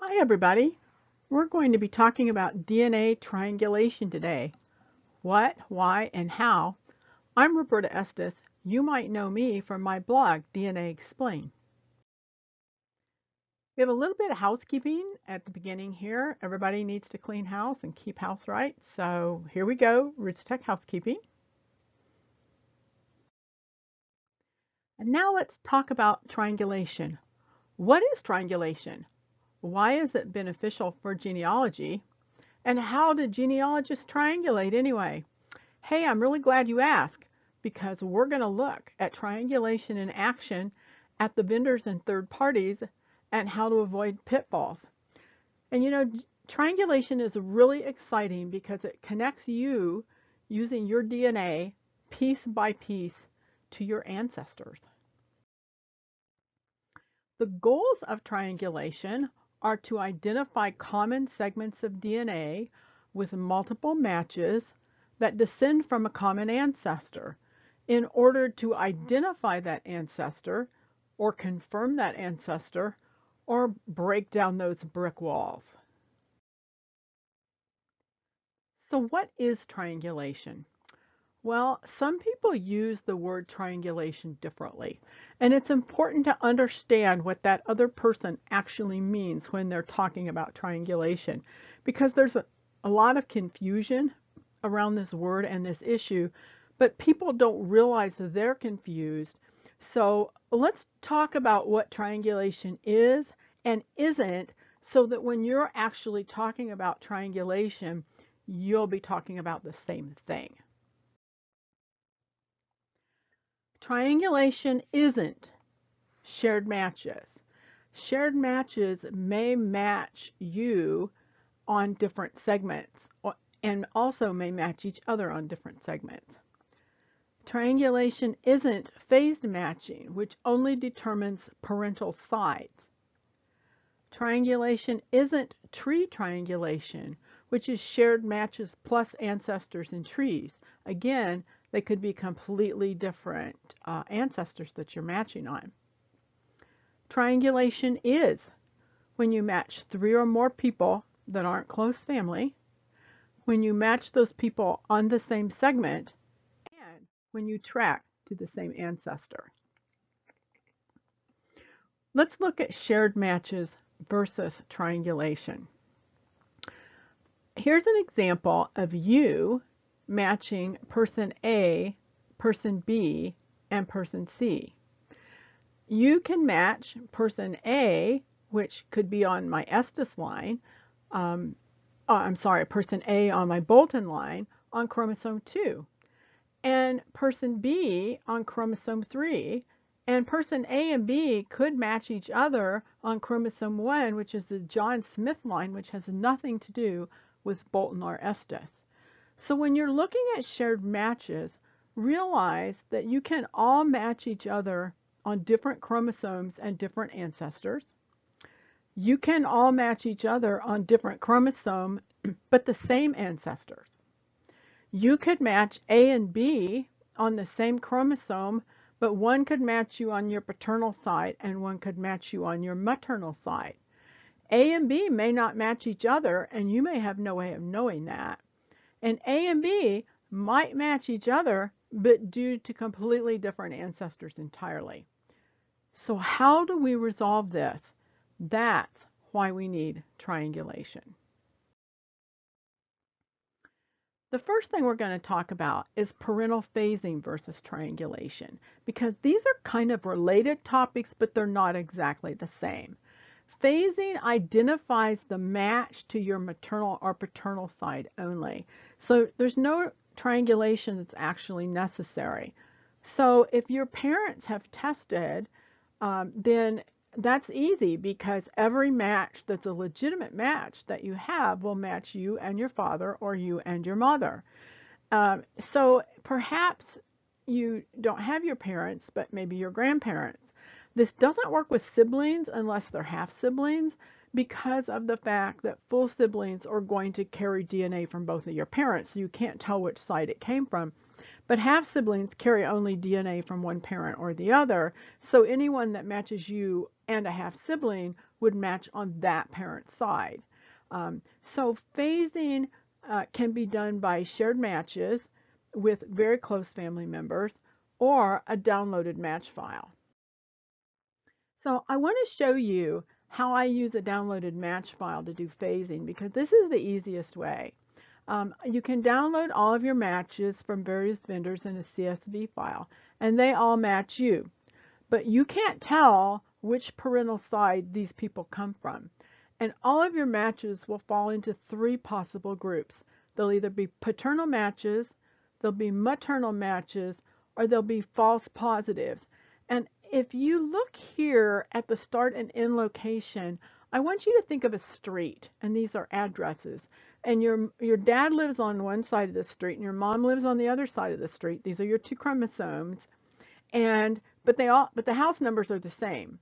Hi everybody. We're going to be talking about DNA triangulation today. What, why, and how. I'm Roberta Estes. You might know me from my blog, DNA Explain. We have a little bit of housekeeping at the beginning here. Everybody needs to clean house and keep house right. So here we go, RootsTech housekeeping. And now let's talk about triangulation. What is triangulation? Why is it beneficial for genealogy? And how do genealogists triangulate anyway? Hey, I'm really glad you asked because we're going to look at triangulation in action at the vendors and third parties and how to avoid pitfalls. And you know, triangulation is really exciting because it connects you using your DNA piece by piece to your ancestors. The goals of triangulation are to identify common segments of DNA with multiple matches that descend from a common ancestor in order to identify that ancestor or confirm that ancestor or break down those brick walls. So what is triangulation? Well, some people use the word triangulation differently, and it's important to understand what that other person actually means when they're talking about triangulation, because there's a lot of confusion around this word and this issue, but people don't realize that they're confused. So let's talk about what triangulation is and isn't, so that when you're actually talking about triangulation, you'll be talking about the same thing. Triangulation isn't shared matches. Shared matches may match you on different segments and also may match each other on different segments. Triangulation isn't phased matching, which only determines parental sides. Triangulation isn't tree triangulation, which is shared matches plus ancestors and trees. Again, they could be completely different ancestors that you're matching on. Triangulation is when you match 3 or more people that aren't close family, when you match those people on the same segment, and when you track to the same ancestor. Let's look at shared matches versus triangulation. Here's an example of you matching person A, person B, and person C. You can match person A, which could be on my Estes line, person A on my Bolton line on chromosome 2, and person B on chromosome 3, and person A and B could match each other on chromosome 1, which is the John Smith line, which has nothing to do with Bolton or Estes. So when you're looking at shared matches, realize that you can all match each other on different chromosomes and different ancestors. You can all match each other on different chromosomes, but the same ancestors. You could match A and B on the same chromosome, but one could match you on your paternal side and one could match you on your maternal side. A and B may not match each other, and you may have no way of knowing that. And A and B might match each other, but due to completely different ancestors entirely. So how do we resolve this? That's why we need triangulation. The first thing we're going to talk about is parental phasing versus triangulation, because these are kind of related topics, but they're not exactly the same. Phasing identifies the match to your maternal or paternal side only. So there's no triangulation that's actually necessary. So if your parents have tested, then that's easy because every match that's a legitimate match that you have will match you and your father or you and your mother. So perhaps you don't have your parents, but maybe your grandparents. This doesn't work with siblings unless they're half siblings because of the fact that full siblings are going to carry DNA from both of your parents, so you can't tell which side it came from. But half siblings carry only DNA from one parent or the other, so anyone that matches you and a half sibling would match on that parent's side. So phasing can be done by shared matches with very close family members or a downloaded match file. So I want to show you how I use a downloaded match file to do phasing, because this is the easiest way. You can download all of your matches from various vendors in a CSV file, and they all match you. But you can't tell which parental side these people come from. And all of your matches will fall into three possible groups. They'll either be paternal matches, they'll be maternal matches, or they'll be false positives. And if you look here at the start and end location, I want you to think of a street, and these are addresses. And your dad lives on one side of the street, and your mom lives on the other side of the street. These are your two chromosomes, but the house numbers are the same.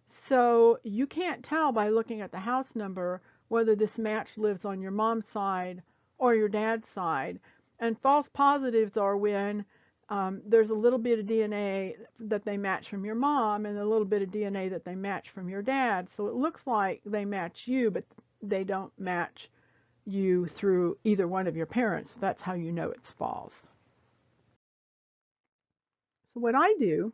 So you can't tell by looking at the house number whether this match lives on your mom's side or your dad's side. And false positives are when there's a little bit of DNA that they match from your mom and a little bit of DNA that they match from your dad. So it looks like they match you, but they don't match you through either one of your parents. That's how you know it's false. So what I do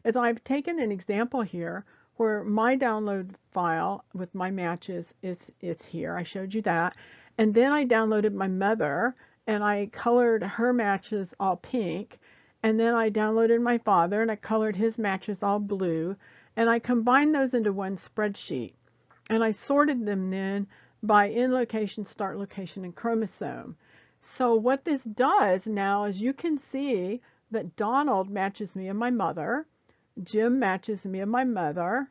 is I've taken an example here where my download file with my matches is here. I showed you that. And then I downloaded my mother, and I colored her matches all pink. And then I downloaded my father, and I colored his matches all blue. And I combined those into one spreadsheet. And I sorted them then by end location, start location, and chromosome. So what this does now is you can see that Donald matches me and my mother, Jim matches me and my mother,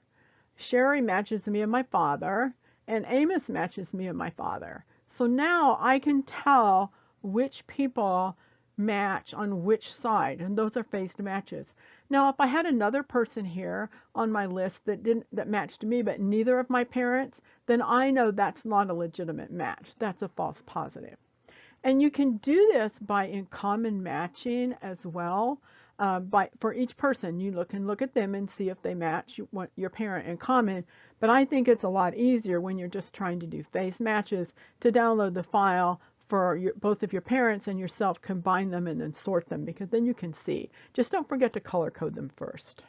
Sherry matches me and my father, and Amos matches me and my father. So now I can tell which people match on which side, and those are phased matches. Now, if I had another person here on my list that matched me, but neither of my parents, then I know that's not a legitimate match. That's a false positive. And you can do this by in common matching as well. For each person, you can look at them and see if they match your parent in common. But I think it's a lot easier when you're just trying to do phase matches to download the file for both of your parents and yourself, combine them, and then sort them, because then you can see. Just don't forget to color code them first.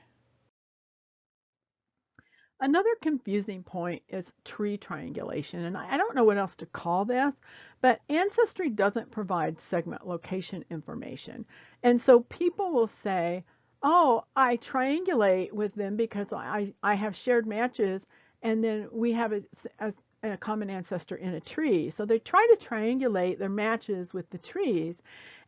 Another confusing point is tree triangulation, and I don't know what else to call this, but Ancestry doesn't provide segment location information. And so people will say, oh, I triangulate with them because I have shared matches, and then we have a common ancestor in a tree. So they try to triangulate their matches with the trees,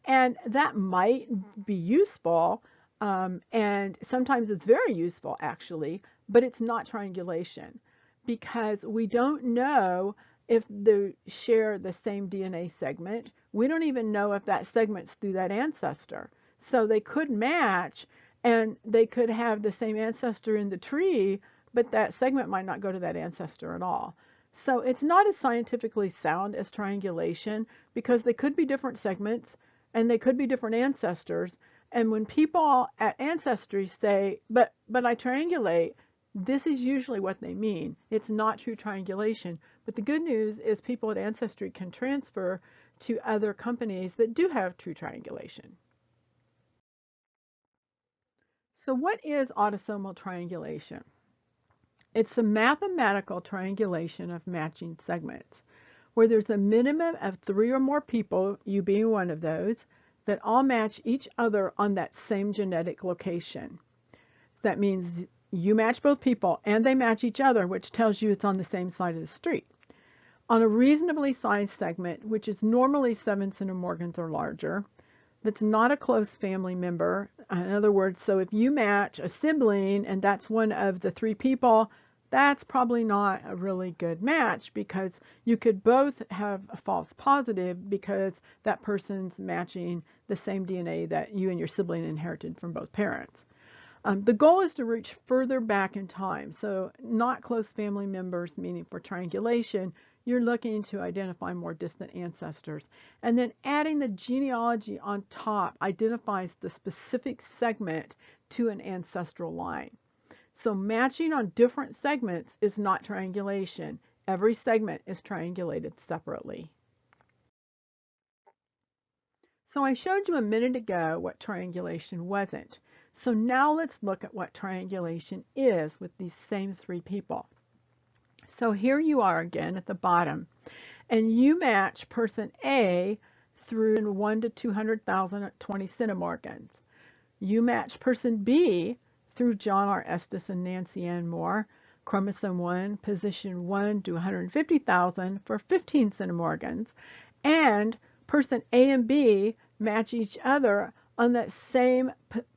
and that might be useful, and sometimes it's very useful actually, but it's not triangulation, because we don't know if they share the same DNA segment. We don't even know if that segment's through that ancestor. So they could match, and they could have the same ancestor in the tree, but that segment might not go to that ancestor at all. So it's not as scientifically sound as triangulation, because they could be different segments and they could be different ancestors. And when people at Ancestry say, but I triangulate, this is usually what they mean. It's not true triangulation. But the good news is people at Ancestry can transfer to other companies that do have true triangulation. So what is autosomal triangulation? It's a mathematical triangulation of matching segments, where there's a minimum of 3 or more people, you being one of those, that all match each other on that same genetic location. That means you match both people and they match each other, which tells you it's on the same side of the street. On a reasonably sized segment, which is normally 7 centimorgans or larger, that's not a close family member. In other words, so if you match a sibling and that's one of the 3 people, that's probably not a really good match, because you could both have a false positive because that person's matching the same DNA that you and your sibling inherited from both parents. The goal is to reach further back in time, so not close family members, meaning for triangulation, you're looking to identify more distant ancestors. And then adding the genealogy on top identifies the specific segment to an ancestral line. So matching on different segments is not triangulation. Every segment is triangulated separately. So I showed you a minute ago what triangulation wasn't. So now let's look at what triangulation is with these same three people. So here you are again at the bottom, and you match person A through 1 to 200,000 at 20 centimorgans. You match person B through John R. Estes and Nancy Ann Moore, chromosome 1, position 1 to 150,000 for 15 centimorgans, and person A and B match each other on that same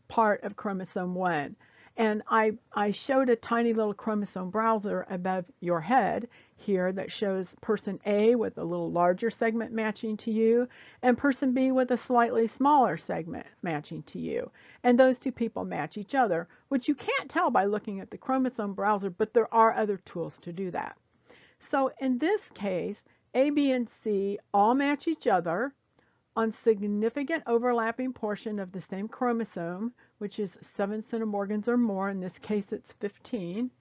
part of chromosome 1. And I showed a tiny little chromosome browser above your head here that shows person A with a little larger segment matching to you and person B with a slightly smaller segment matching to you. And those two people match each other, which you can't tell by looking at the chromosome browser, but there are other tools to do that. So in this case, A, B, and C all match each other on significant overlapping portion of the same chromosome, which is 7 centimorgans or more. In this case, it's 15.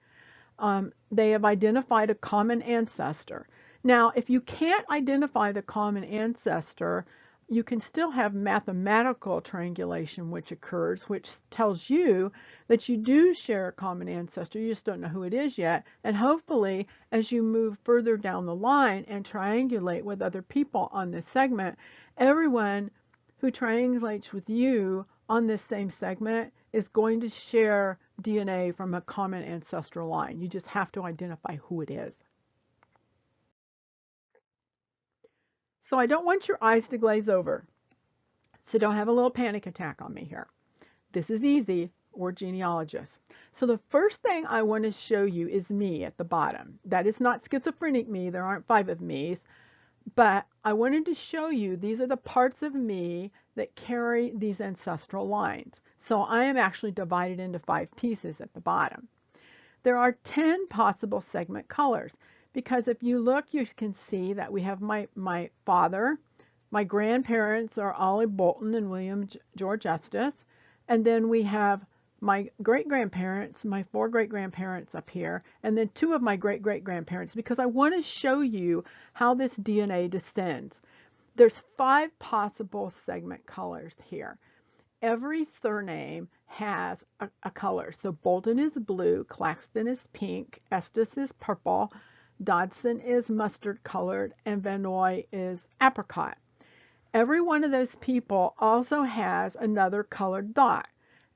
They have identified a common ancestor. Now, if you can't identify the common ancestor, you can still have mathematical triangulation which occurs, which tells you that you do share a common ancestor. You just don't know who it is yet. And hopefully, as you move further down the line and triangulate with other people on this segment, everyone who triangulates with you on this same segment is going to share DNA from a common ancestral line. You just have to identify who it is. So I don't want your eyes to glaze over. So don't have a little panic attack on me here. This is easy. We're genealogists. So the first thing I want to show you is me at the bottom. That is not schizophrenic me. There aren't 5 of me's. But I wanted to show you these are the parts of me that carry these ancestral lines. So I am actually divided into 5 pieces at the bottom. There are 10 possible segment colors. Because if you look, you can see that we have my father, my grandparents are Ollie Bolton and William George Estes, and then we have my great-grandparents, my 4 great-grandparents up here, and then 2 of my great-great-grandparents, because I want to show you how this DNA descends. There's 5 possible segment colors here. Every surname has a color. So Bolton is blue, Claxton is pink, Estes is purple, Dodson is mustard colored, and Vanoy is apricot. Every one of those people also has another colored dot,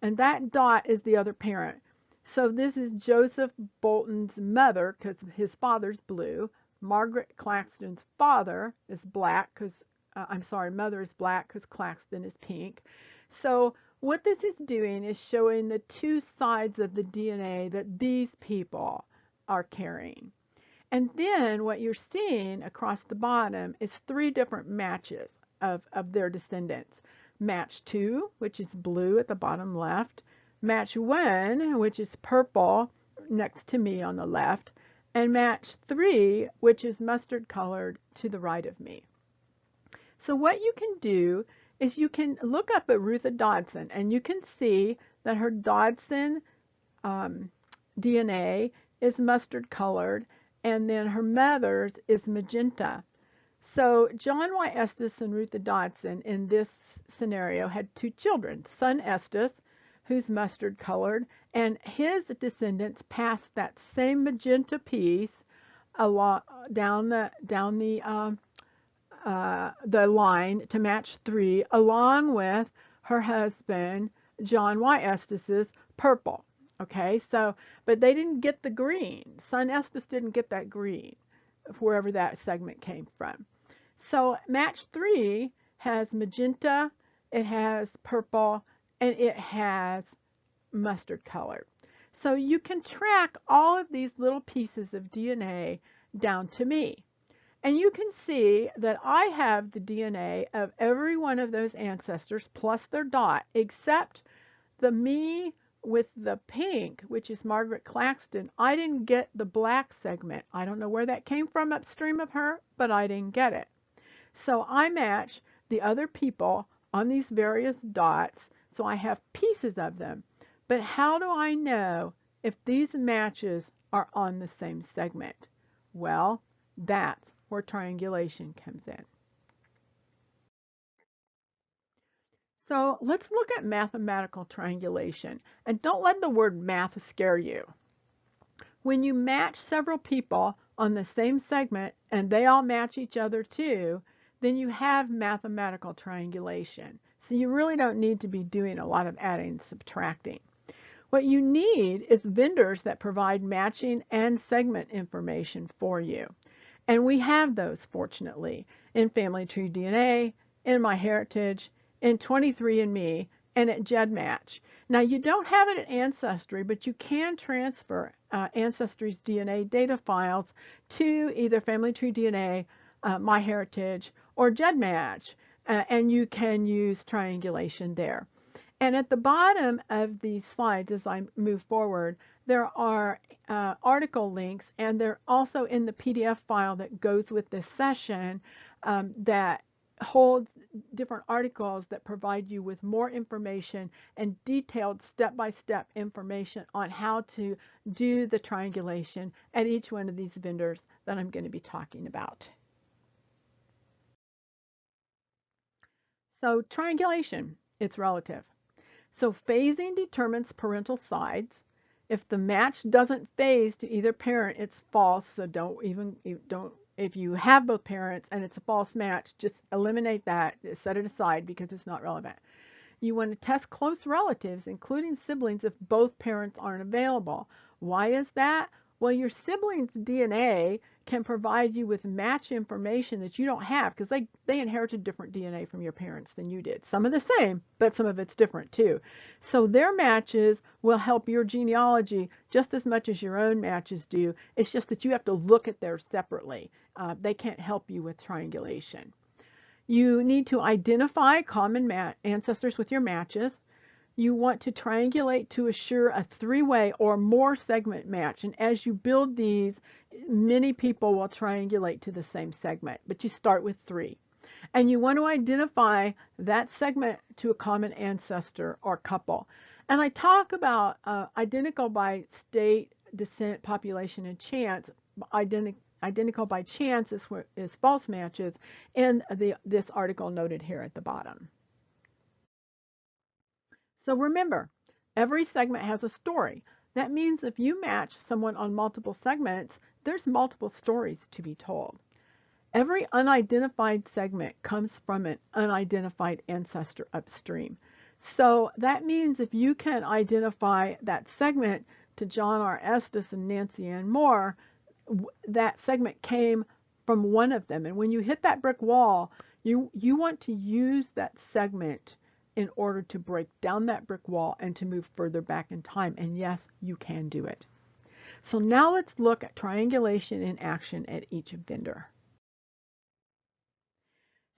and that dot is the other parent. So this is Joseph Bolton's mother because his father's blue. Margaret Claxton's father is black because, mother is black because Claxton is pink. So what this is doing is showing the 2 sides of the DNA that these people are carrying. And then what you're seeing across the bottom is 3 different matches of their descendants. Match 2, which is blue at the bottom left. Match 1, which is purple next to me on the left. And match 3, which is mustard colored to the right of me. So what you can do is you can look up at Rutha Dodson and you can see that her Dodson DNA is mustard colored, and then her mother's is magenta. So John Y. Estes and Rutha Dodson in this scenario had 2 children, son Estes, who's mustard colored, and his descendants passed that same magenta piece along down the line to match 3, along with her husband John Y. Estes's purple. Okay, so, but they didn't get the green. Son Estes didn't get that green, wherever that segment came from. So match 3 has magenta, it has purple, and it has mustard color. So you can track all of these little pieces of DNA down to me. And you can see that I have the DNA of every one of those ancestors plus their dot, except the me with the pink, which is Margaret Claxton, I didn't get the black segment. I don't know where that came from upstream of her, but I didn't get it. So I match the other people on these various dots, so I have pieces of them. But how do I know if these matches are on the same segment? Well, that's where triangulation comes in. So let's look at mathematical triangulation. And don't let the word math scare you. When you match several people on the same segment and they all match each other too, then you have mathematical triangulation. So you really don't need to be doing a lot of adding and subtracting. What you need is vendors that provide matching and segment information for you. And we have those, fortunately, in Family Tree DNA, in MyHeritage, in 23andMe, and at GEDmatch. Now, you don't have it at Ancestry, but you can transfer Ancestry's DNA data files to either Family Tree DNA, MyHeritage, or GEDmatch, and you can use triangulation there. And at the bottom of these slides, as I move forward, there are article links, and they're also in the PDF file that goes with this session that holds different articles that provide you with more information and detailed step-by-step information on how to do the triangulation at each one of these vendors that I'm going to be talking about. So triangulation, it's relative. So phasing determines parental sides. If the match doesn't phase to either parent, it's false. So if you have both parents and it's a false match, just eliminate that, set it aside because it's not relevant. You want to test close relatives, including siblings, if both parents aren't available. Why is that? Well, your siblings' DNA can provide you with match information that you don't have because they inherited different DNA from your parents than you did. Some of the same, but some of it's different too. So their matches will help your genealogy just as much as your own matches do. It's just that you have to look at theirs separately. They can't help you with triangulation. You need to identify common ancestors with your matches. You want to triangulate to assure a three-way or more segment match. And as you build these, many people will triangulate to the same segment, but you start with 3. And you want to identify that segment to a common ancestor or couple. And I talk about identical by state, descent, population, and chance. Identical by chance is false matches in this article noted here at the bottom. So remember, every segment has a story. That means if you match someone on multiple segments, there's multiple stories to be told. Every unidentified segment comes from an unidentified ancestor upstream. So that means if you can identify that segment to John R. Estes and Nancy Ann Moore, that segment came from one of them. And when you hit that brick wall, you want to use that segment in order to break down that brick wall and to move further back in time. And yes, you can do it. So now let's look at triangulation in action at each vendor.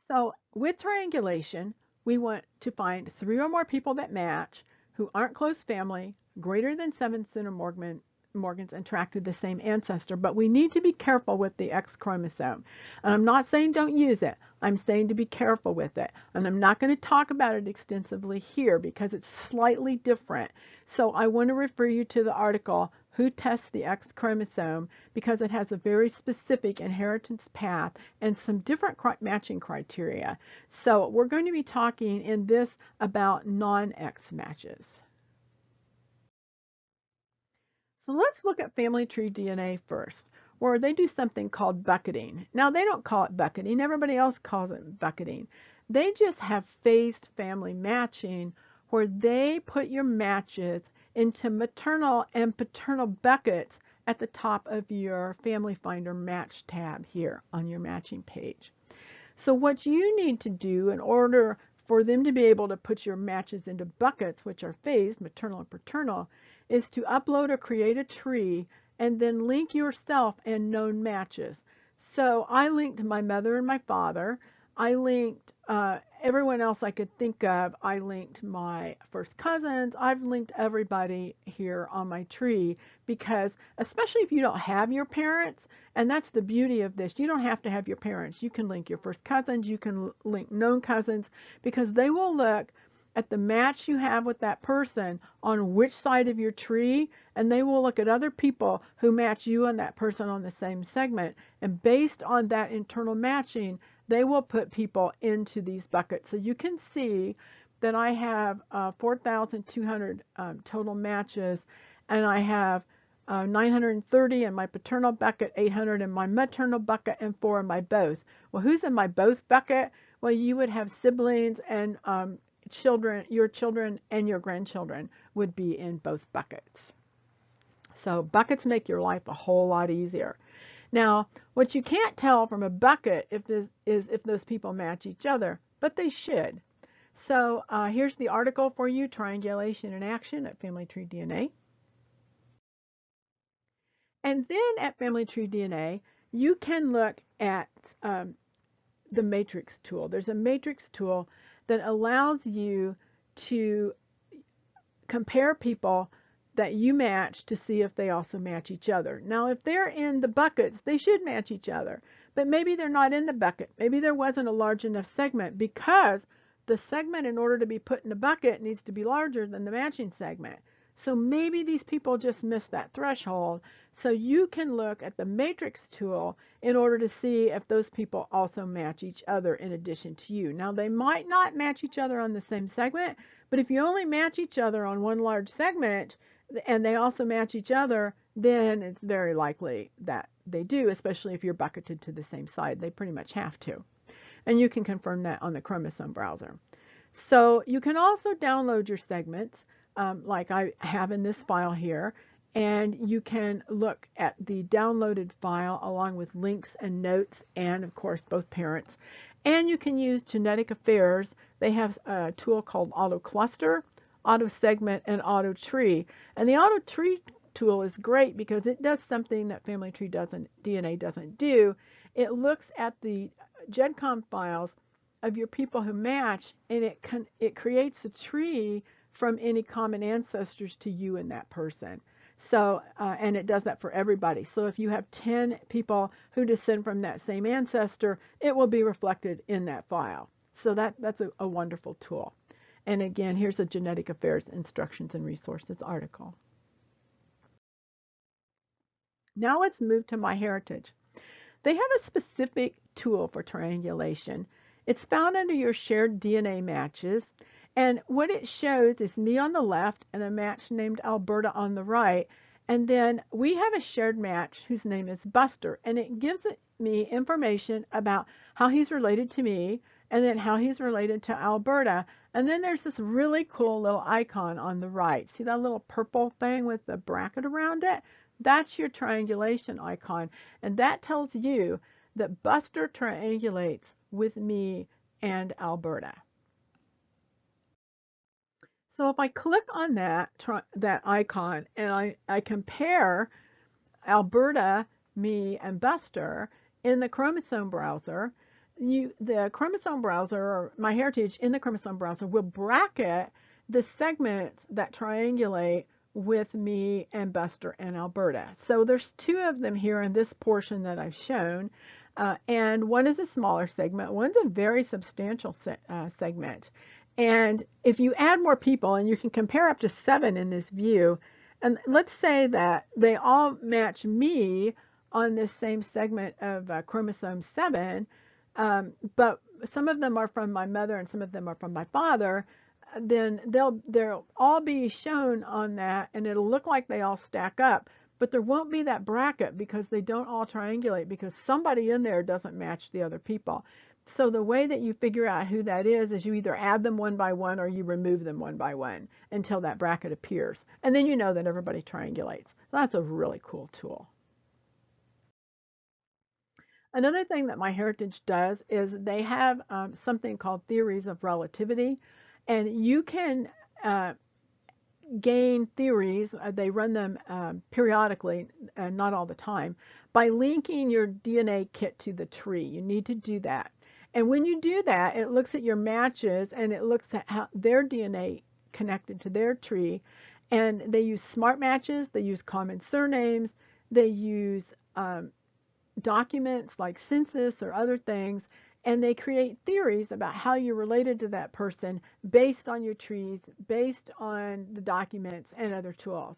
So with triangulation, we want to find 3 or more people that match who aren't close family, greater than 7 centimorgans, and track to the same ancestor, but we need to be careful with the X chromosome. And I'm not saying don't use it. I'm saying to be careful with it. And I'm not going to talk about it extensively here because it's slightly different. So I want to refer you to the article, Who Tests the X Chromosome, because it has a very specific inheritance path and some different matching criteria. So we're going to be talking in this about non-X matches. So let's look at family tree DNA first, where they do something called bucketing. Now, they don't call it bucketing. Everybody else calls it bucketing. They just have phased family matching, where they put your matches into maternal and paternal buckets at the top of your Family Finder Match tab here on your matching page. So what you need to do in order for them to be able to put your matches into buckets, which are phased, maternal and paternal, is to upload or create a tree and then link yourself and known matches. So I linked my mother and my father. I linked everyone else I could think of, I linked my first cousins. I've linked everybody here on my tree because, especially if you don't have your parents, and that's the beauty of this, you don't have to have your parents. You can link your first cousins, you can link known cousins, because they will look at the match you have with that person on which side of your tree, and they will look at other people who match you and that person on the same segment, and based on that internal matching, they will put people into these buckets. So you can see that I have 4,200 total matches, and I have 930 in my paternal bucket, 800 in my maternal bucket, and 4 in my both. Well, who's in my both bucket? Well, you would have siblings and children, your children and your grandchildren would be in both buckets. So buckets make your life a whole lot easier. Now, what you can't tell from a bucket is if those people match each other, but they should. So here's the article for you, Triangulation in Action at Family Tree DNA. And then at Family Tree DNA, you can look at the matrix tool. There's a matrix tool that allows you to compare people that you match to see if they also match each other. Now, if they're in the buckets, they should match each other, but maybe they're not in the bucket. Maybe there wasn't a large enough segment, because the segment, in order to be put in a bucket, needs to be larger than the matching segment. So maybe these people just missed that threshold. So you can look at the matrix tool in order to see if those people also match each other in addition to you. Now, they might not match each other on the same segment, but if you only match each other on one large segment and they also match each other, then it's very likely that they do, especially if you're bucketed to the same side. They pretty much have to. And you can confirm that on the chromosome browser. So you can also download your segments like I have in this file here, and you can look at the downloaded file along with links and notes and, of course, both parents. And you can use Genetic Affairs. They have a tool called Auto Cluster, Auto Segment, and Auto Tree. And the Auto Tree tool is great because it does something that Family Tree DNA doesn't do. It looks at the GEDcom files of your people who match, and it creates a tree from any common ancestors to you and that person. So, and it does that for everybody. So if you have 10 people who descend from that same ancestor, it will be reflected in that file. So that's a wonderful tool. And again, here's a Genetic Affairs Instructions and Resources article. Now let's move to MyHeritage. They have a specific tool for triangulation. It's found under your shared DNA matches. And what it shows is me on the left and a match named Alberta on the right. And then we have a shared match whose name is Buster. And it gives me information about how he's related to me and then how he's related to Alberta. And then there's this really cool little icon on the right. See that little purple thing with the bracket around it? That's your triangulation icon. And that tells you that Buster triangulates with me and Alberta. So if I click on that icon and I compare Alberta, me, and Buster in the chromosome browser, the chromosome browser, or MyHeritage in the chromosome browser, will bracket the segments that triangulate with me and Buster and Alberta. So there's 2 of them here in this portion that I've shown, and one is a smaller segment, one's a very substantial segment. And if you add more people, and you can compare up to 7 in this view, and let's say that they all match me on this same segment of chromosome 7, but some of them are from my mother and some of them are from my father, then they'll all be shown on that, and it'll look like they all stack up, but there won't be that bracket because they don't all triangulate, because somebody in there doesn't match the other people. So the way that you figure out who that is you either add them one by one or you remove them one by one until that bracket appears. And then you know that everybody triangulates. That's a really cool tool. Another thing that MyHeritage does is they have something called theories of relativity. And you can gain theories, they run them periodically, not all the time, by linking your DNA kit to the tree. You need to do that. And when you do that, it looks at your matches and it looks at how their DNA connected to their tree. And they use smart matches, they use common surnames, they use documents like census or other things, and they create theories about how you're related to that person based on your trees, based on the documents and other tools.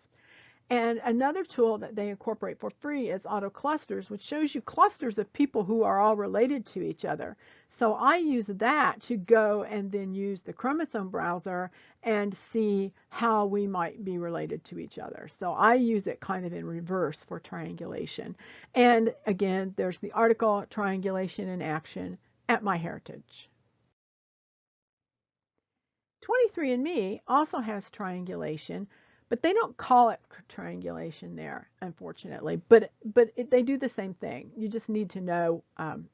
And another tool that they incorporate for free is auto clusters, which shows you clusters of people who are all related to each other. So I use that to go and then use the chromosome browser and see how we might be related to each other. So I use it kind of in reverse for triangulation. And again, there's the article Triangulation in Action at MyHeritage. 23andMe also has triangulation, but they don't call it triangulation there, unfortunately. But they do the same thing. You just need to know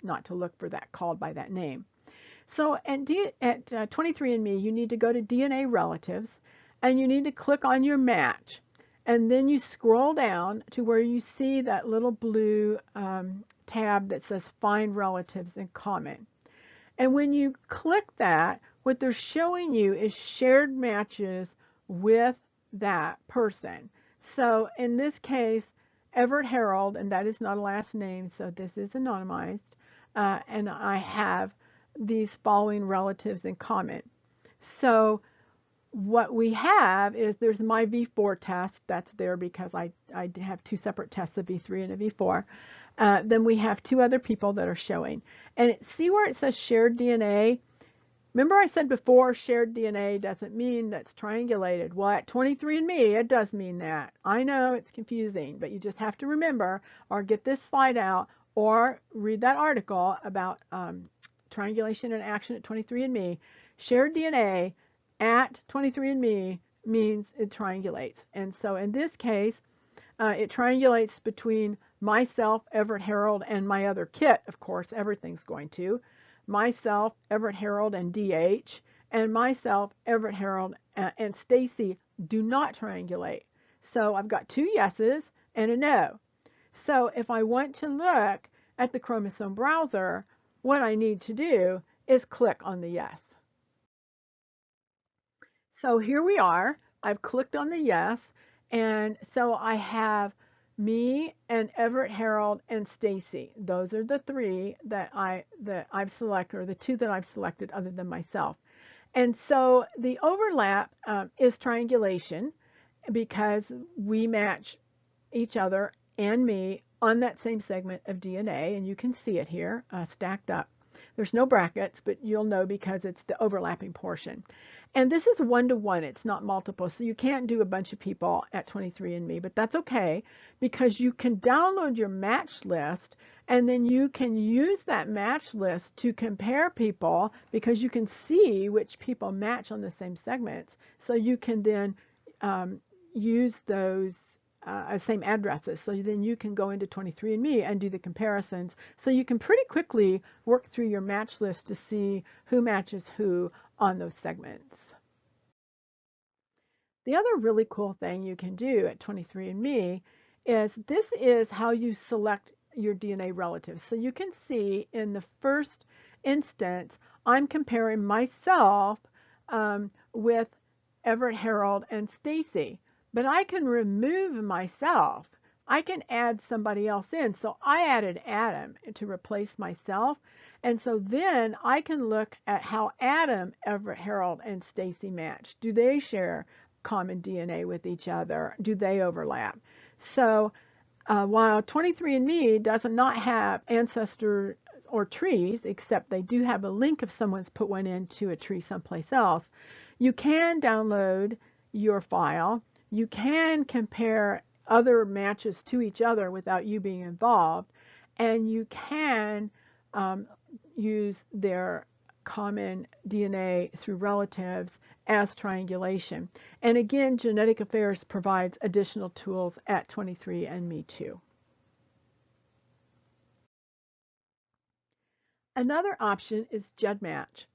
not to look for that called by that name. So at 23andMe, you need to go to DNA relatives, and you need to click on your match. And then you scroll down to where you see that little blue tab that says Find Relatives in Common. And when you click that, what they're showing you is shared matches with that person. So in this case, Everett Harold, and that is not a last name, so this is anonymized, and I have these following relatives in common. So what we have is there's my V4 test. That's there because I have two separate tests, a V3 and a V4. Then we have two other people that are showing. And see where it says shared DNA? Remember I said before, shared DNA doesn't mean that's triangulated. What? 23andMe, it does mean that. I know it's confusing, but you just have to remember or get this slide out or read that article about triangulation in action at 23andMe. Shared DNA at 23andMe means it triangulates. And so in this case, it triangulates between myself, Everett Harold, and my other kit. Of course, everything's going to. Myself, Everett Harold, and DH, and myself, Everett Harold, and Stacy do not triangulate. So I've got two yeses and a no. So if I want to look at the chromosome browser, what I need to do is click on the yes. So here we are. I've clicked on the yes, and so I have me and Everett Harold and Stacy. Those are the three that I've selected, or the two that I've selected other than myself. And so the overlap is triangulation because we match each other and me on that same segment of DNA, and you can see it here stacked up. There's no brackets, but you'll know because it's the overlapping portion. And this is one-to-one, it's not multiple, so you can't do a bunch of people at 23andMe, but that's okay because you can download your match list and then you can use that match list to compare people because you can see which people match on the same segments. So you can then use those same addresses. So then you can go into 23andMe and do the comparisons. So you can pretty quickly work through your match list to see who matches who on those segments. The other really cool thing you can do at 23andMe is this is how you select your DNA relatives. So you can see in the first instance, I'm comparing myself with Everett Harold and Stacy. But I can remove myself. I can add somebody else in. So I added Adam to replace myself. And so then I can look at how Adam, Everett Harold, and Stacy match. Do they share common DNA with each other? Do they overlap? So while 23andMe does not have ancestor or trees, except they do have a link if someone's put one into a tree someplace else, you can download your file. You can compare other matches to each other without you being involved, and you can use their common DNA through relatives as triangulation. And again, Genetic Affairs provides additional tools at 23andMe too. Another option is GEDmatch.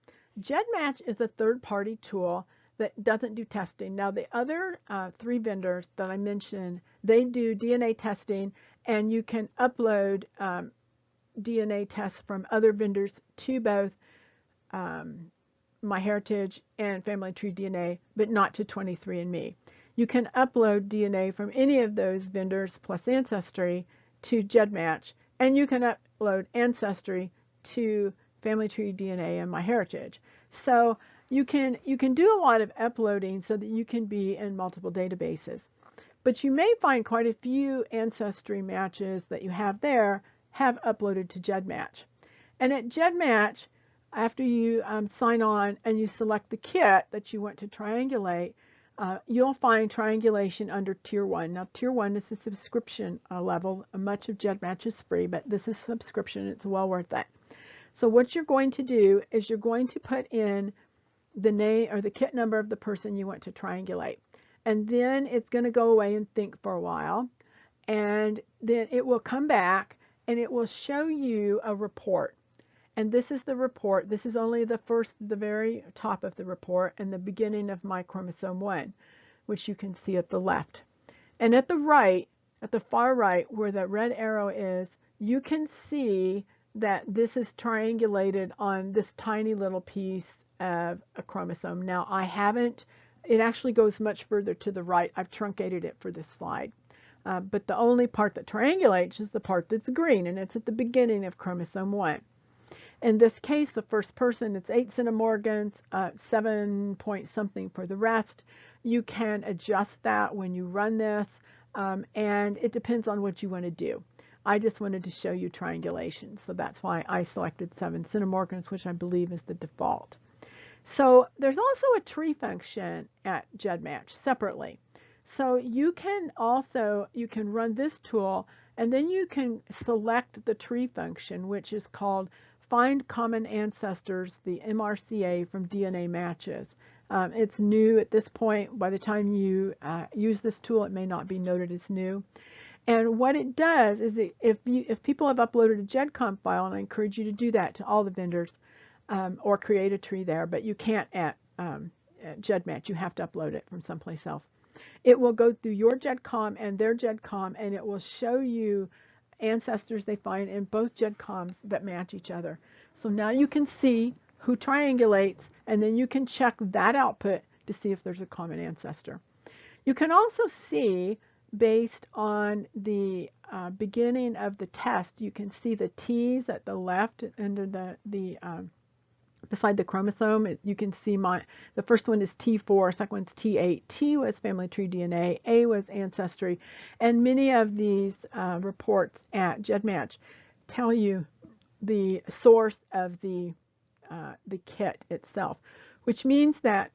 GEDmatch is a third-party tool that doesn't do testing. Now, the other three vendors that I mentioned, they do DNA testing, and you can upload DNA tests from other vendors to both MyHeritage and Family Tree DNA, but not to 23andMe. You can upload DNA from any of those vendors plus Ancestry to GEDmatch, and you can upload Ancestry to Family Tree DNA and MyHeritage. So you can do a lot of uploading so that you can be in multiple databases. But you may find quite a few Ancestry matches that you have there have uploaded to GEDmatch. And at GEDmatch, after you sign on and you select the kit that you want to triangulate, you'll find triangulation under Tier 1. Now, Tier 1 is a subscription level. Much of GEDmatch is free, but this is subscription. It's well worth it. So what you're going to do is you're going to put in the name or the kit number of the person you want to triangulate. And then it's going to go away and think for a while. And then it will come back and it will show you a report. And this is the report. This is only the very top of the report and the beginning of my chromosome 1, which you can see at the left. And at the right, at the far right, where that red arrow is, you can see that this is triangulated on this tiny little piece of a chromosome. Now, it actually goes much further to the right. I've truncated it for this slide. But the only part that triangulates is the part that's green, and it's at the beginning of chromosome 1. In this case, the first person, it's 8 centimorgans, 7 point something for the rest. You can adjust that when you run this, and it depends on what you want to do. I just wanted to show you triangulation, so that's why I selected 7 centimorgans, which I believe is the default. So there's also a tree function at GEDmatch separately. So you can run this tool, and then you can select the tree function, which is called Find Common Ancestors, the MRCA from DNA matches. It's new at this point. By the time you use this tool, it may not be noted as new. And what it does is that if people have uploaded a GEDcom file, and I encourage you to do that to all the vendors, or create a tree there, but you can't at GEDmatch. You have to upload it from someplace else. It will go through your GEDcom and their GEDcom, and it will show you ancestors they find in both GEDcoms that match each other. So now you can see who triangulates, and then you can check that output to see if there's a common ancestor. You can also see, based on the beginning of the test, you can see the T's at the left under beside the chromosome. You can see the first one is T4, second one's T8. T was Family Tree DNA, A was Ancestry, and many of these reports at GEDmatch tell you the source of the kit itself, which means that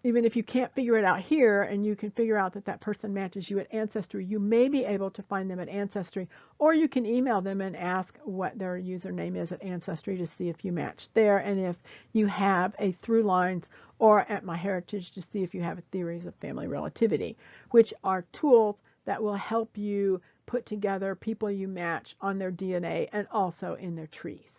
even if you can't figure it out here and you can figure out that that person matches you at Ancestry, you may be able to find them at Ancestry, or you can email them and ask what their username is at Ancestry to see if you match there, and if you have a through lines, or at MyHeritage to see if you have a theories of family relativity, which are tools that will help you put together people you match on their DNA and also in their trees.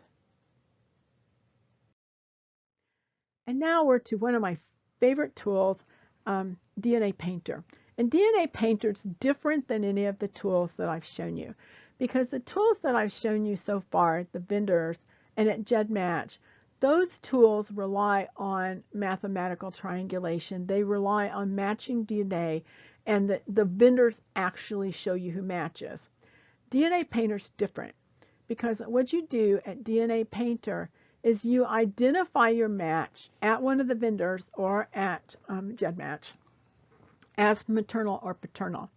And now we're to one of my favorite tools, DNAPainter. And DNAPainter is different than any of the tools that I've shown you, because the tools that I've shown you so far at the vendors and at GEDmatch, those tools rely on mathematical triangulation. They rely on matching DNA, and the vendors actually show you who matches. DNAPainter is different, because what you do at DNAPainter is you identify your match at one of the vendors or at GEDmatch as maternal or paternal.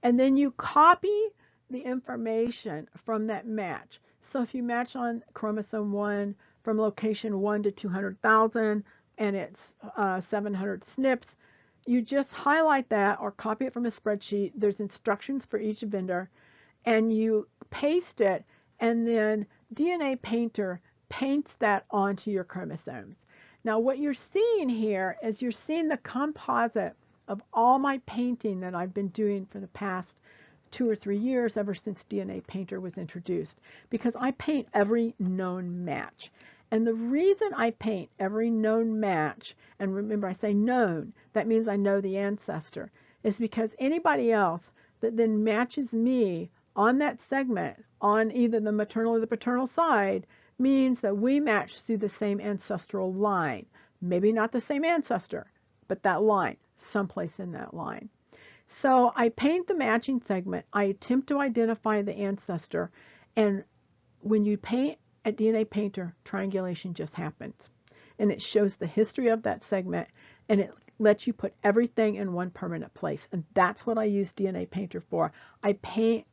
And then you copy the information from that match. So if you match on chromosome 1 from location 1 to 200,000 and it's 700 SNPs, you just highlight that or copy it from a spreadsheet. There's instructions for each vendor, and you paste it, and then DNAPainter paints that onto your chromosomes. Now what you're seeing here is you're seeing the composite of all my painting that I've been doing for the past 2 or 3 years, ever since DNAPainter was introduced, because I paint every known match. And the reason I paint every known match, and remember I say known, that means I know the ancestor, is because anybody else that then matches me on that segment on either the maternal or the paternal side means that we match through the same ancestral line. Maybe not the same ancestor, but that line, someplace in that line. So I paint the matching segment. I attempt to identify the ancestor. And when you paint at DNAPainter, triangulation just happens. And it shows the history of that segment, and it lets you put everything in one permanent place. And that's what I use DNAPainter for. I paint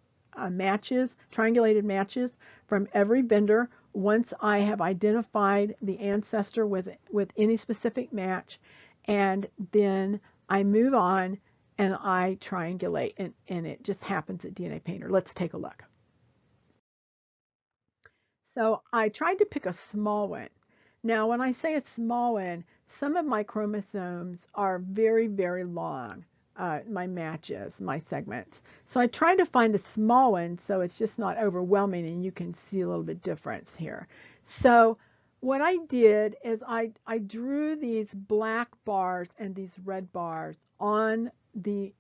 matches, triangulated matches from every vendor once I have identified the ancestor with any specific match, and then I move on and I triangulate, and it just happens at DNAPainter. Let's take a look. So I tried to pick a small one. Now, when I say a small one, some of my chromosomes are very, very long. My matches, my segments. So I tried to find a small one so it's just not overwhelming and you can see a little bit difference here. So what I did is I drew these black bars and these red bars on the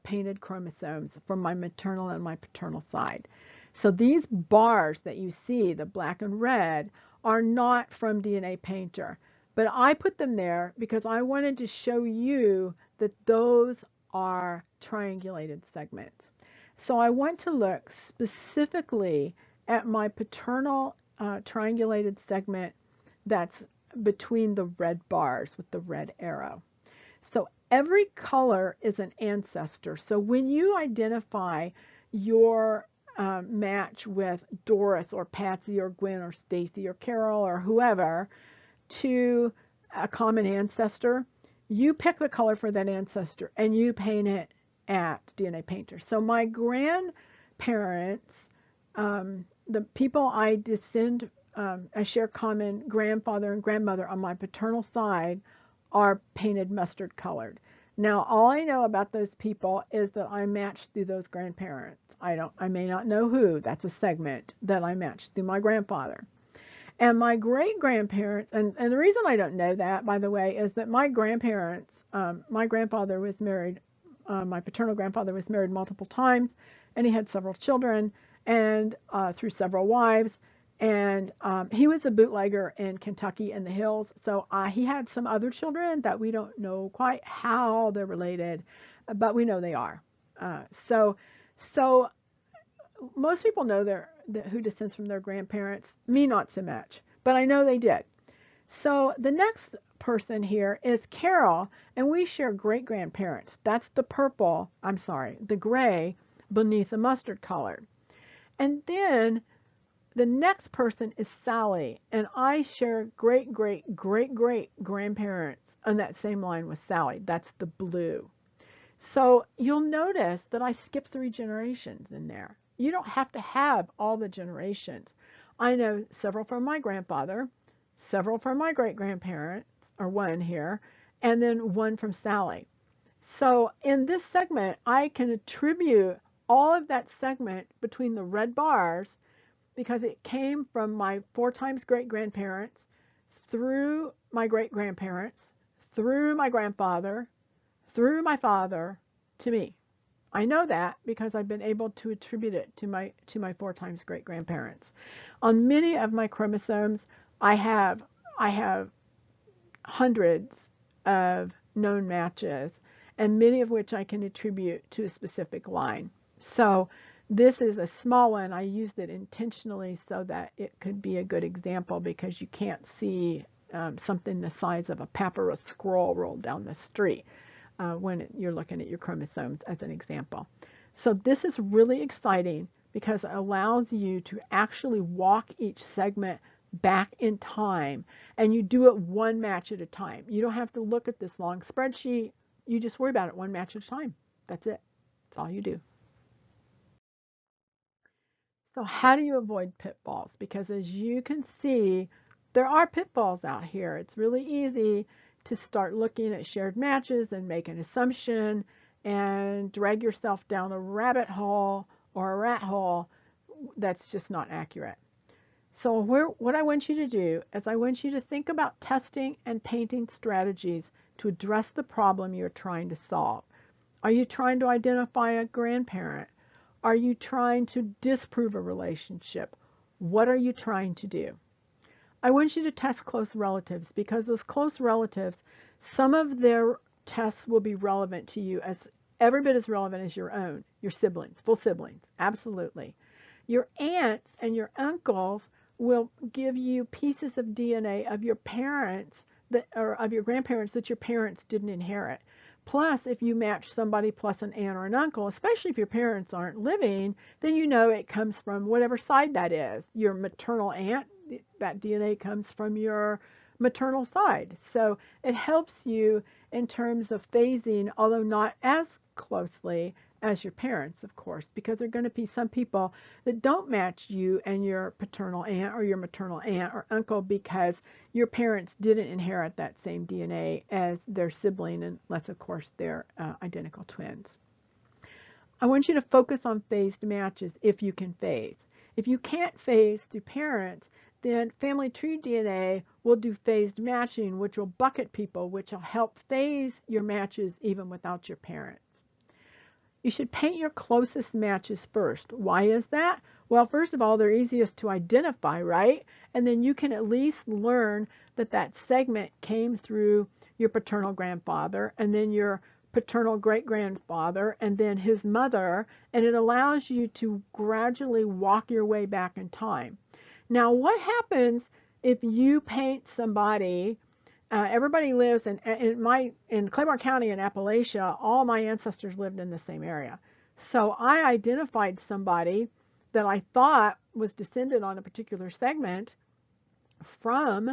painted chromosomes from my maternal and my paternal side. So these bars that you see, the black and red, are not from DNAPainter, but I put them there because I wanted to show you that those are triangulated segments. So I want to look specifically at my paternal triangulated segment that's between the red bars with the red arrow. So every color is an ancestor. So when you identify your match with Doris or Patsy or Gwen or Stacy or Carol or whoever to a common ancestor, you pick the color for that ancestor and you paint it at DNAPainter. So my grandparents, the people I descend, I share common grandfather and grandmother on my paternal side, are painted mustard colored. Now, all I know about those people is that I matched through those grandparents. I may not know who. That's a segment that I matched through my grandfather. And my great-grandparents, and the reason I don't know that, by the way, is that my grandparents, my grandfather was married, my paternal grandfather was married multiple times, and he had several children, and through several wives, and he was a bootlegger in Kentucky in the hills, so he had some other children that we don't know quite how they're related, but we know they are. So most people know who descends from their grandparents. Me, not so much, but I know they did. So the next person here is Carol, and we share great-grandparents. That's the purple, the gray beneath the mustard color. And then the next person is Sally, and I share great-great-great-great-grandparents on that same line with Sally. That's the blue. So you'll notice that I skipped 3 generations in there. You don't have to have all the generations. I know several from my grandfather, several from my great-grandparents, or one here, and then one from Sally. So in this segment, I can attribute all of that segment between the red bars because it came from my 4 times great-grandparents, through my great-grandparents, through my grandfather, through my father, to me. I know that because I've been able to attribute it to my 4 times great-grandparents. On many of my chromosomes, I have hundreds of known matches, and many of which I can attribute to a specific line. So this is a small one. I used it intentionally so that it could be a good example because you can't see something the size of a papyrus scroll rolled down the street when you're looking at your chromosomes as an example. So this is really exciting because it allows you to actually walk each segment back in time, and you do it one match at a time. You don't have to look at this long spreadsheet. You just worry about it one match at a time. That's it. That's all you do. So how do you avoid pitfalls? Because as you can see, there are pitfalls out here. It's really easy to start looking at shared matches and make an assumption and drag yourself down a rabbit hole or a rat hole that's just not accurate. So what I want you to do is I want you to think about testing and painting strategies to address the problem you're trying to solve. Are you trying to identify a grandparent? Are you trying to disprove a relationship? What are you trying to do? I want you to test close relatives, because those close relatives, some of their tests will be relevant to you, as every bit as relevant as your own, your siblings, full siblings, absolutely. Your aunts and your uncles will give you pieces of DNA of your parents or of your grandparents that your parents didn't inherit. Plus, if you match somebody plus an aunt or an uncle, especially if your parents aren't living, then you know it comes from whatever side that is. Your maternal aunt, that DNA comes from your maternal side. So it helps you in terms of phasing, although not as closely as your parents, of course, because there are going to be some people that don't match you and your paternal aunt or your maternal aunt or uncle because your parents didn't inherit that same DNA as their sibling, unless, of course, they're identical twins. I want you to focus on phased matches if you can phase. If you can't phase through parents, then family tree DNA will do phased matching, which will bucket people, which will help phase your matches even without your parents. You should paint your closest matches first. Why is that? Well, first of all, they're easiest to identify, right? And then you can at least learn that that segment came through your paternal grandfather and then your paternal great-grandfather and then his mother, and it allows you to gradually walk your way back in time. Now, what happens if you paint somebody? Everybody lives in Claiborne County in Appalachia. All my ancestors lived in the same area. So I identified somebody that I thought was descended on a particular segment from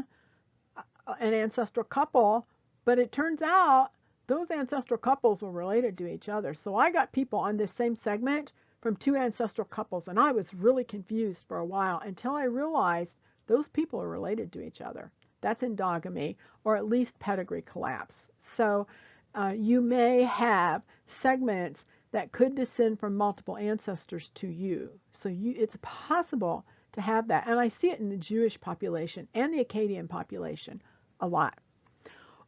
an ancestral couple, but it turns out those ancestral couples were related to each other. So I got people on this same segment from two ancestral couples, and I was really confused for a while until I realized those people are related to each other. That's endogamy, or at least pedigree collapse. So you may have segments that could descend from multiple ancestors to you. So it's possible to have that. And I see it in the Jewish population and the Akkadian population a lot.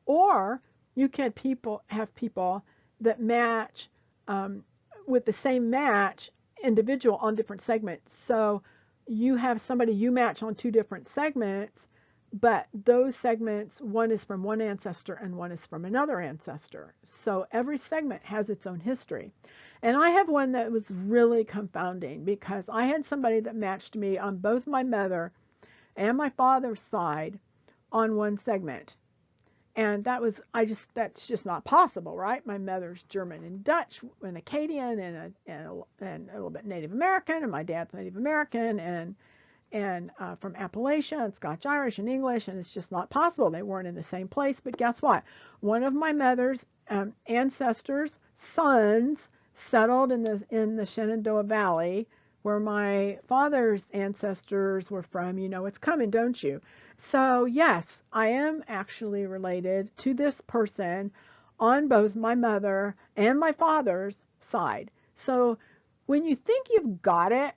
Or you can have people that match with the same match individual on different segments. So you have somebody you match on two different segments, but those segments, one is from one ancestor and one is from another ancestor. So every segment has its own history. And I have one that was really confounding because I had somebody that matched me on both my mother and my father's side on one segment. And that's just not possible, right? My mother's German and Dutch and Akkadian and a little bit Native American, and my dad's Native American and from Appalachia and Scotch Irish and English, and it's just not possible. They weren't in the same place. But guess what? One of my mother's ancestors' sons settled in the Shenandoah Valley, where my father's ancestors were from. You know it's coming, don't you? So yes, I am actually related to this person on both my mother and my father's side. So when you think you've got it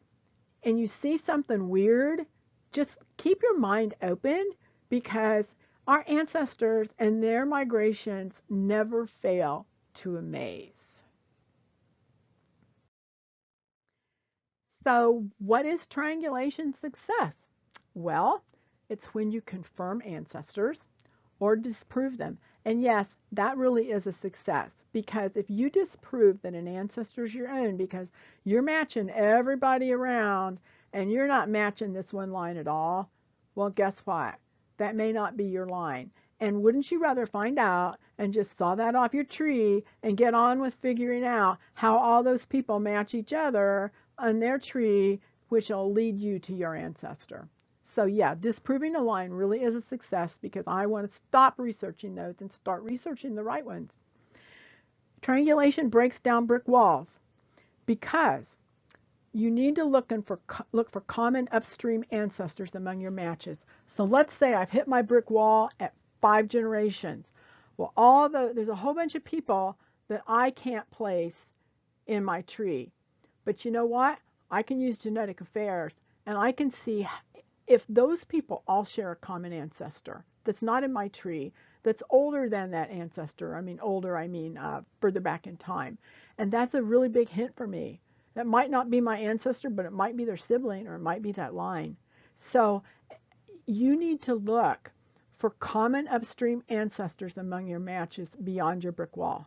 and you see something weird, just keep your mind open, because our ancestors and their migrations never fail to amaze. So what is triangulation success? Well, it's when you confirm ancestors or disprove them. And yes, that really is a success, because if you disprove that an ancestor is your own because you're matching everybody around and you're not matching this one line at all, well, guess what? That may not be your line. And wouldn't you rather find out and just saw that off your tree and get on with figuring out how all those people match each other on their tree, which will lead you to your ancestor? So yeah, disproving a line really is a success, because I want to stop researching those and start researching the right ones. Triangulation breaks down brick walls, because you need to look for common upstream ancestors among your matches. So let's say I've hit my brick wall at 5 generations. Well, there's a whole bunch of people that I can't place in my tree. But you know what? I can use genetic affairs, and I can see if those people all share a common ancestor that's not in my tree, that's older than that ancestor. I mean, older, further back in time. And that's a really big hint for me. That might not be my ancestor, but it might be their sibling, or it might be that line. So you need to look for common upstream ancestors among your matches beyond your brick wall.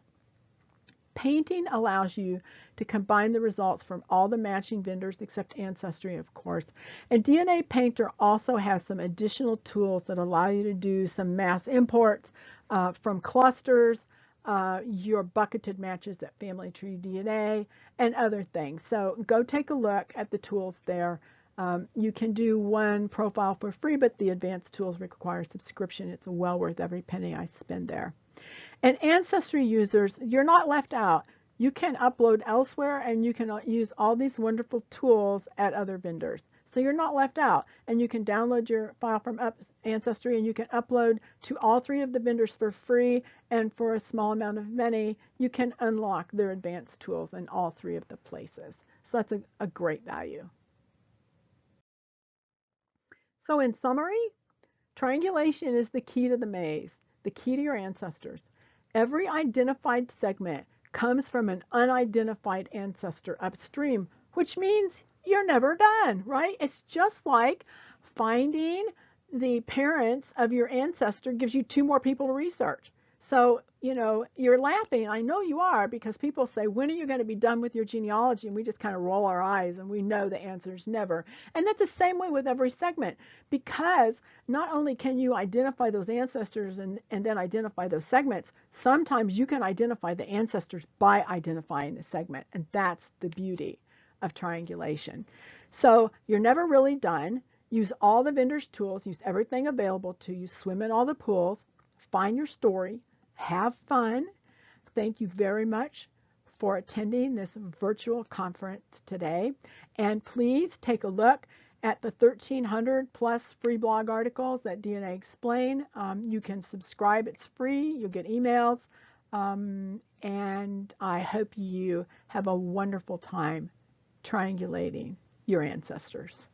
Painting allows you to combine the results from all the matching vendors except Ancestry, of course. And DNAPainter also has some additional tools that allow you to do some mass imports from clusters, your bucketed matches at Family Tree DNA, and other things. So go take a look at the tools there. You can do one profile for free, but the advanced tools require subscription. It's well worth every penny I spend there. And Ancestry users, you're not left out. You can upload elsewhere, and you can use all these wonderful tools at other vendors. So you're not left out, and you can download your file from Ancestry, and you can upload to all 3 of the vendors for free, and for a small amount of money, you can unlock their advanced tools in all 3 of the places. So that's a great value. So in summary, triangulation is the key to the maze, the key to your ancestors. Every identified segment comes from an unidentified ancestor upstream, which means you're never done, right? It's just like finding the parents of your ancestor gives you 2 more people to research. So, you know, you're laughing. I know you are, because people say, when are you going to be done with your genealogy? And we just kind of roll our eyes, and we know the answer is never. And that's the same way with every segment, because not only can you identify those ancestors and then identify those segments, sometimes you can identify the ancestors by identifying the segment. And that's the beauty of triangulation. So you're never really done. Use all the vendors' tools, use everything available to you, swim in all the pools, find your story, have fun. Thank you very much for attending this virtual conference today. And please take a look at the 1,300 plus free blog articles that DNA Explain. You can subscribe. It's free. You'll get emails. And I hope you have a wonderful time triangulating your ancestors.